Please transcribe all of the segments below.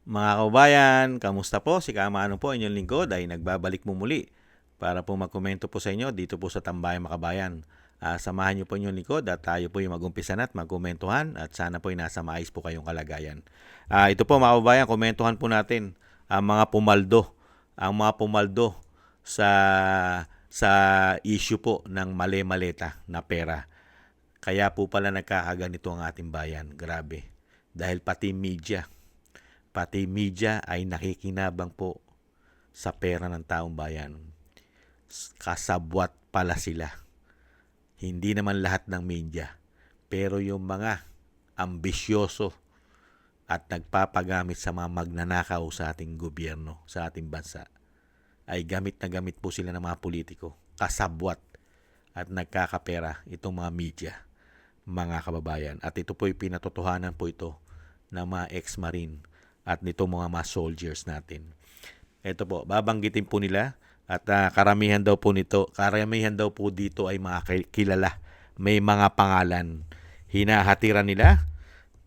Mga kabayan, kamusta po? Si Kamano po, inyong lingkod ay nagbabalik mo muli para po magkomento po sa inyo dito po sa Tambayang Makabayan. Samahan niyo po inyong lingkod at tayo po yung mag-umpisa na at magkomentuhan at sana po ay nasa maayos po kayong kalagayan. Ito po mga kabayan, komentuhan po natin ang mga pumaldo. Ang mga pumaldo sa sa issue po ng mali-maleta na pera. Kaya po pala nagkakaganito ang ating bayan. Grabe. Dahil pati media ay nakikinabang po sa pera ng taong bayan. Kasabwat pala sila. Hindi naman lahat ng media. Pero yung mga ambisyoso at nagpapagamit sa mga magnanakaw sa ating gobyerno, sa ating bansa, ay gamit na gamit po sila ng mga politiko. Kasabwat at nagkakapera itong mga media, mga kababayan. At ito po'y pinatotohanan po ito ng mga ex-marine at nito mga soldiers natin. Ito po, babanggitin po nila at karamihan daw po dito ay mga kilala. May mga pangalan. Hinahatiran nila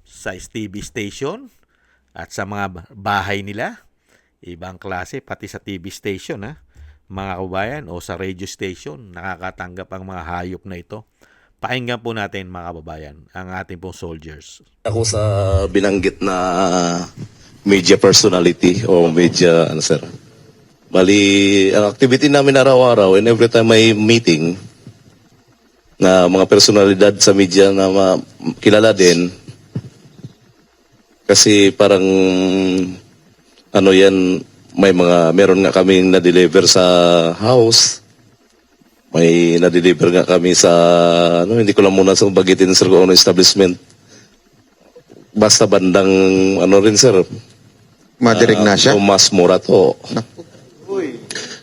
sa TV station at sa mga bahay nila. Ibang klase, pati sa TV station, mga kababayan, o sa radio station, nakakatanggap ang mga hayop na ito. Pakinggan po natin mga kababayan, ang ating pong soldiers. Ako sa binanggit na media personality o media, sir. Bali, ang activity namin araw-araw and every time may meeting na mga personalidad sa media na kilala din, kasi parang meron nga kaming na-deliver sa house. May na-deliver nga kami sa, hindi ko lang muna sa bagitin, sir, kung ano establishment. Basta bandang, rin, sir. Mother Ignacia? Tomas Morato.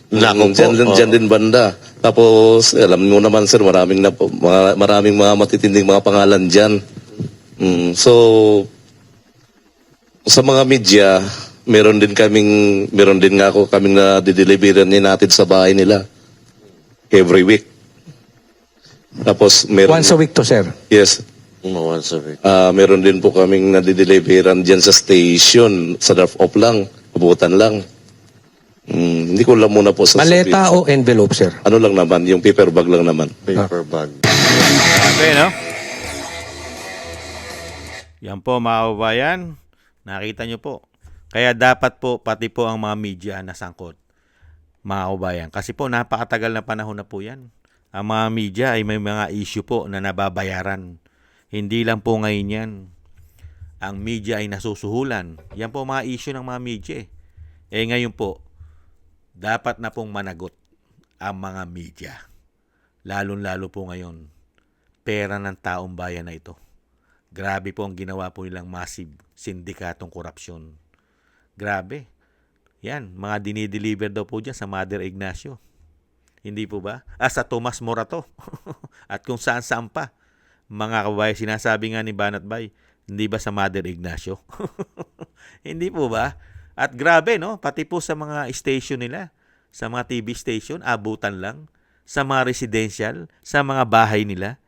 Nako po. Diyan din banda. Tapos, alam mo naman, sir, maraming mga matitinding mga pangalan dyan. So, sa mga media, meron din nga ako kaming na-deliveran natin sa bahay nila. Every week. Tapos, Once a week to, sir. Yes. Once a week. Meron din po kaming nadideliveran dyan sa station. Sa drop-off lang. Abutan lang. Hindi ko lang muna po sa Maleta o envelope, sir? ano lang naman, yung paper bag lang naman. Paper bag. Okay, no? Yan po mga kababayan. Nakita nyo po. Kaya dapat po, pati po ang mga media na sangkot. Mga kababayan. Kasi po, napakatagal na panahon na po yan. Ang mga media ay may mga issue po na nababayaran. Hindi lang po ngayon yan. Ang media ay nasusuhulan. Yan po mga issue ng mga media eh. Ngayon po, dapat na pong managot ang mga media. Lalong-lalo po ngayon. Pera ng taong bayan na ito. Grabe po ang ginawa po nilang massive sindikatong korupsyon. Grabe. Yan, mga dinideliver daw po dyan sa Mother Ignacio. Hindi po ba? Sa Tomas Morato. At kung saan-saan pa. Mga kababayan, sinasabi nga ni Banat Bay, hindi ba sa Mother Ignacio? Hindi po ba? At grabe, no? Pati po sa mga station nila, sa mga TV station, abutan lang. Sa mga residential, sa mga bahay nila.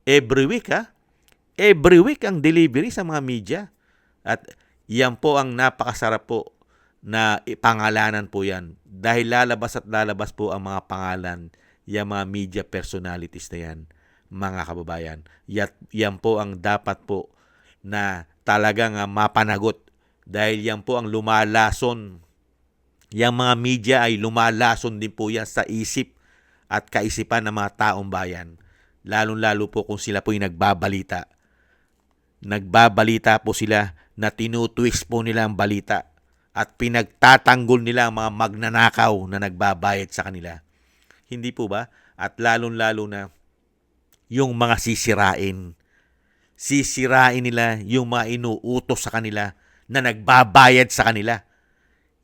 Every week, Every week ang delivery sa mga media. At yan po ang napakasarap po na pangalanan po yan. Dahil lalabas at lalabas po ang mga pangalan, yung mga media personalities na yan, mga kababayan. Yan po ang dapat po na talagang mapanagot. Dahil yan po ang lumalason. Yung mga media ay lumalason din po yan sa isip at kaisipan ng mga taong bayan. Lalong-lalo po kung sila po yung nagbabalita. Nagbabalita po sila na tinutwist po nila ang balita at pinagtatanggol nila ang mga magnanakaw na nagbabayad sa kanila. Hindi po ba? At lalong-lalo na yung mga sisirain. Sisirain nila yung mga inuutos sa kanila na nagbabayad sa kanila.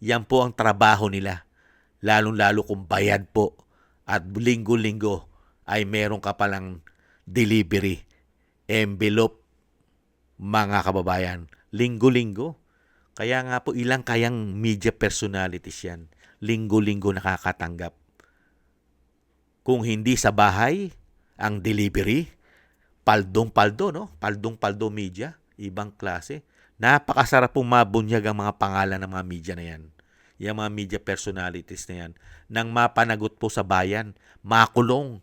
Yan po ang trabaho nila. Lalong-lalo kung bayad po at linggo-linggo ay meron ka palang delivery, envelope, mga kababayan. Linggo-linggo. Kaya nga po ilang kayang media personalities yan. Linggo-linggo nakakatanggap. Kung hindi sa bahay, ang delivery, paldong-paldo, no? Paldong-paldo media, ibang klase. Napakasarap pong mabunyag ang mga pangalan ng mga media na yan. Yung mga media personalities na yan. Nang mapanagot po sa bayan, makulong.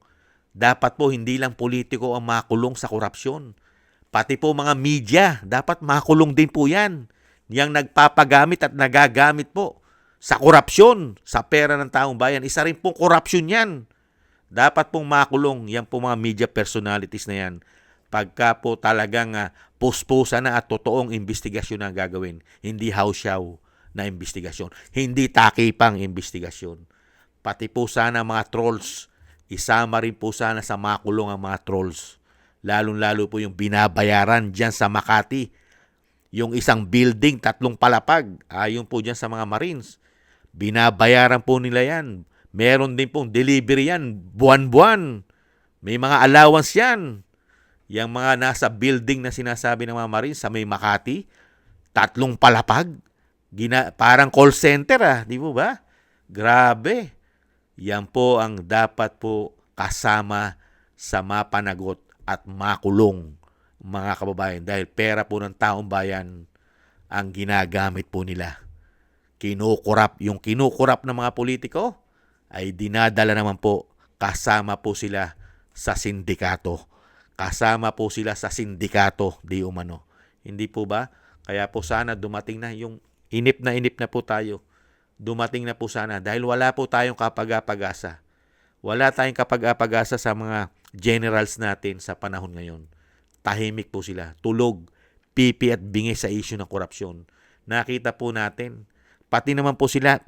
Dapat po hindi lang politiko ang makulong sa korupsyon. Pati po mga media, dapat makulong din po yan. Yang nagpapagamit at nagagamit po sa korupsyon, sa pera ng taong bayan. Isa rin pong korupsyon yan. Dapat pong makulong yan po mga media personalities na yan. Pagka po talagang puspusan na at totoong investigasyon na gagawin. Hindi hausyaw na investigasyon. Hindi takipang investigasyon. Pati po sana mga trolls, isama rin po sana sa makulong ang mga trolls. Lalong-lalo po yung binabayaran dyan sa Makati. Yung isang building, 3 palapag. Ayon po dyan sa mga Marines. Binabayaran po nila yan. Meron din pong delivery yan. Buwan-buwan. May mga allowance yan. Yung mga nasa building na sinasabi ng mga Marines sa may Makati, 3 palapag. Parang call center di po ba? Grabe. Yan po ang dapat po kasama sa mapanagot at makulong mga kababayan dahil pera po ng taong bayan ang ginagamit po nila. Yung kinukurap ng mga politiko ay dinadala naman po kasama po sila sa sindikato. Kasama po sila sa sindikato di umano. Hindi po ba? Kaya po sana dumating na yung inip na po tayo. Dumating na po sana dahil wala po tayong kapag-apag-asa. Wala tayong kapag-apag-asa sa mga generals natin sa panahon ngayon. Tahimik po sila. Tulog, pipi at bingi sa issue ng korupsyon. Nakita po natin. Pati naman po sila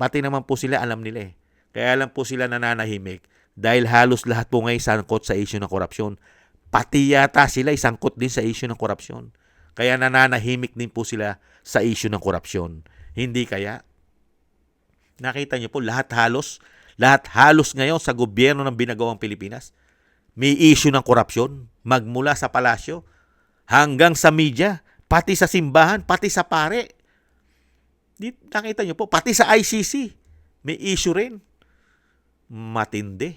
alam nila eh. Kaya lang po sila nananahimik dahil halos lahat po ngayon sangkot sa issue ng korupsyon. Pati yata sila isangkot din sa issue ng korupsyon. Kaya nananahimik din po sila sa issue ng korupsyon. Hindi kaya? Nakita niyo po lahat halos ngayon sa gobyerno ng binagawang Pilipinas may issue ng korupsyon magmula sa palasyo hanggang sa media, pati sa simbahan, pati sa pare. Nakita niyo po, pati sa ICC may issue rin. Matindi.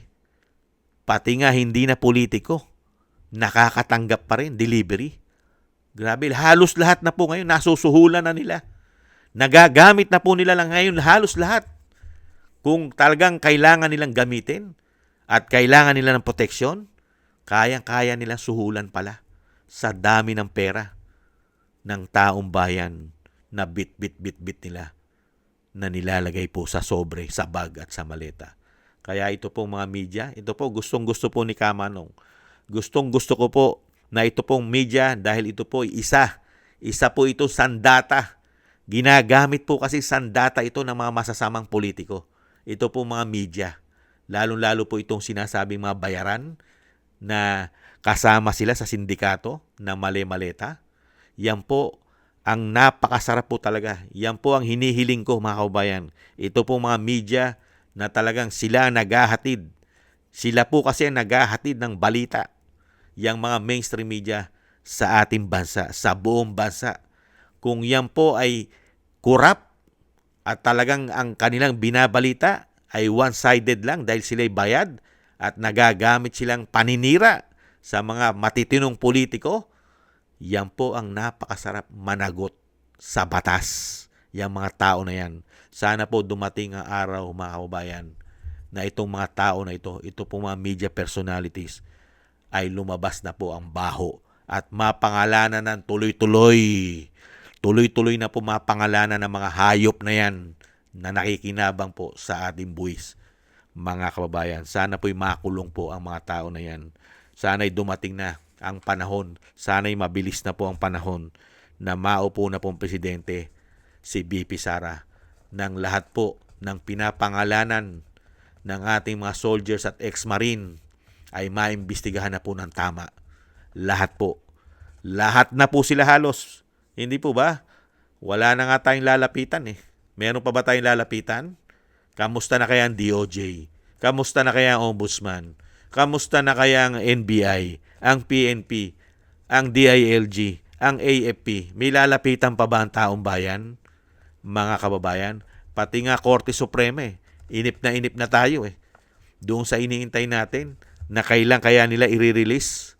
Pati nga hindi na politiko, nakakatanggap pa rin delivery. Grabe, halos lahat na po ngayon nasusuhulan na nila. Nagagamit na po nila lang ngayon halos lahat. Kung talagang kailangan nilang gamitin at kailangan nila ng proteksyon, kayang-kaya nilang suhulan pala sa dami ng pera ng taong bayan na bit nila na nilalagay po sa sobre, sa bag at sa maleta. Kaya ito po mga media, ito po gustong-gusto po ni Kamanong. Gustong-gusto ko po na ito pong media dahil ito po isa po ito sandata. Ginagamit po kasi sandata ito ng mga masasamang politiko. Ito po mga media. Lalong-lalo po itong sinasabing mga bayaran na kasama sila sa sindikato na mali-maleta. Yan po ang napakasarap po talaga. Yan po ang hinihiling ko mga kaubayan. Ito po mga media na talagang sila naghahatid. Sila po kasi naghahatid ng balita. Yang mga mainstream media sa ating bansa, sa buong bansa. Kung yan po ay corrupt at talagang ang kanilang binabalita ay one-sided lang dahil sila'y bayad at nagagamit silang paninira sa mga matitinong politiko, yan po ang napakasarap managot sa batas. Yang mga tao na yan. Sana po dumating ang araw mga kababayan na itong mga tao na ito po mga media personalities ay lumabas na po ang baho at mapangalanan ng tuloy-tuloy. Tuloy-tuloy na po mapangalanan ng mga hayop na yan na nakikinabang po sa ating buwis. Mga kababayan, sana po'y makulong po ang mga tao na yan. Sana'y dumating na ang panahon. Sana'y mabilis na po ang panahon na maupo na pong presidente si BP Sara ng lahat po ng pinapangalanan ng ating mga soldiers at ex-marine ay maimbestigahan na po ng tama. Lahat po. Lahat na po sila halos. Hindi po ba? Wala na nga tayong lalapitan eh. Meron pa ba tayong lalapitan? Kamusta na kaya ang DOJ? Kamusta na kaya ang Ombudsman? Kamusta na kaya ang NBI, ang PNP, ang DILG, ang AFP? May lalapitan pa ba ang taong bayan? Mga kababayan, pati nga Korte Suprema inip na tayo doon sa iniintay natin na kailan kaya nila i-release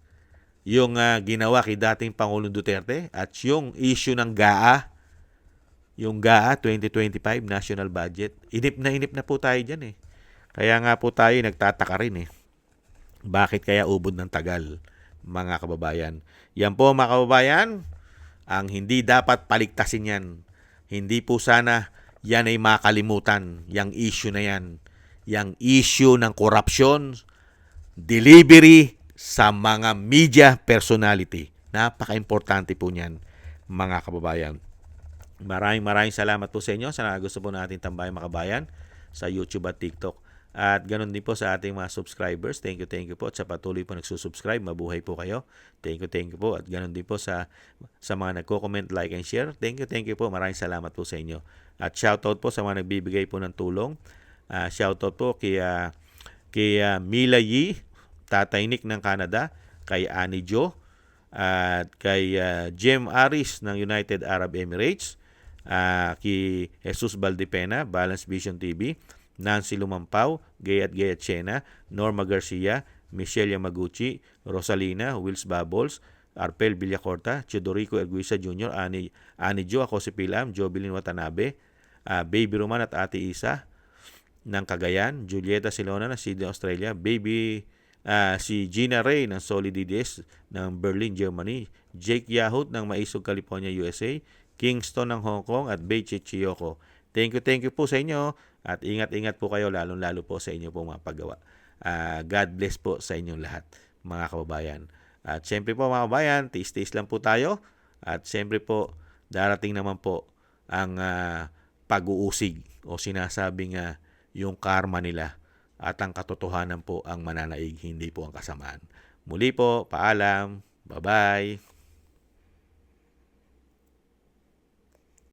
yung ginawa kay dating Pangulong Duterte at yung issue ng GAA yung GAA 2025 National Budget. Inip na po tayo dyan eh. Kaya nga po tayo nagtataka rin eh. Bakit kaya ubod ng tagal, mga kababayan? Yan po mga kababayan, ang hindi dapat paligtasin yan. Hindi po sana yan ay makalimutan, yung issue na yan. Yung issue ng corruption, delivery sa mga media personality. Napaka-importante po niyan, mga kababayan. Maraming salamat po sa inyo. Sana gusto po natin tambayan mga kabayan sa YouTube at TikTok. At ganun din po sa ating mga subscribers. Thank you po. At sa patuloy po nagsusubscribe, mabuhay po kayo. Thank you po. At ganun din po sa mga nagko-comment, like, and share. Thank you po. Maraming salamat po sa inyo. At shoutout po sa mga nagbibigay po ng tulong. Shoutout po kay Mila Yi, Tatay Nick ng Canada, kay Annie Jo, at kay Jem Aris ng United Arab Emirates, kay Jesus Valdepena, Balance Vision TV, Nancy Lumampaw, Gayat Chena, Norma Garcia, Michelle Yamaguchi, Rosalina, Wills Bubbles, Arpel Villacorta, Chidorico Erguisa Jr., Ani Jo, ako si Pilam, Jovelyn Watanabe, Baby Roman at Ate Isa ng Cagayan, Julieta Silona ng Sydney, Australia, si Gina Ray ng Solid DDS ng Berlin, Germany, Jake Yahut ng Maisog, California, USA, Kingston ng Hong Kong at Beichi Chiyoko. Thank you po sa inyo at ingat po kayo lalong-lalo po sa inyo po mga paggawa. God bless po sa inyong lahat, mga kababayan. At siyempre po mga kababayan, tiis-tiis lang po tayo at siyempre po darating naman po ang pag-uusig o sinasabing yung karma nila at ang katotohanan po ang mananaig, hindi po ang kasamaan. Muli po, paalam, bye-bye.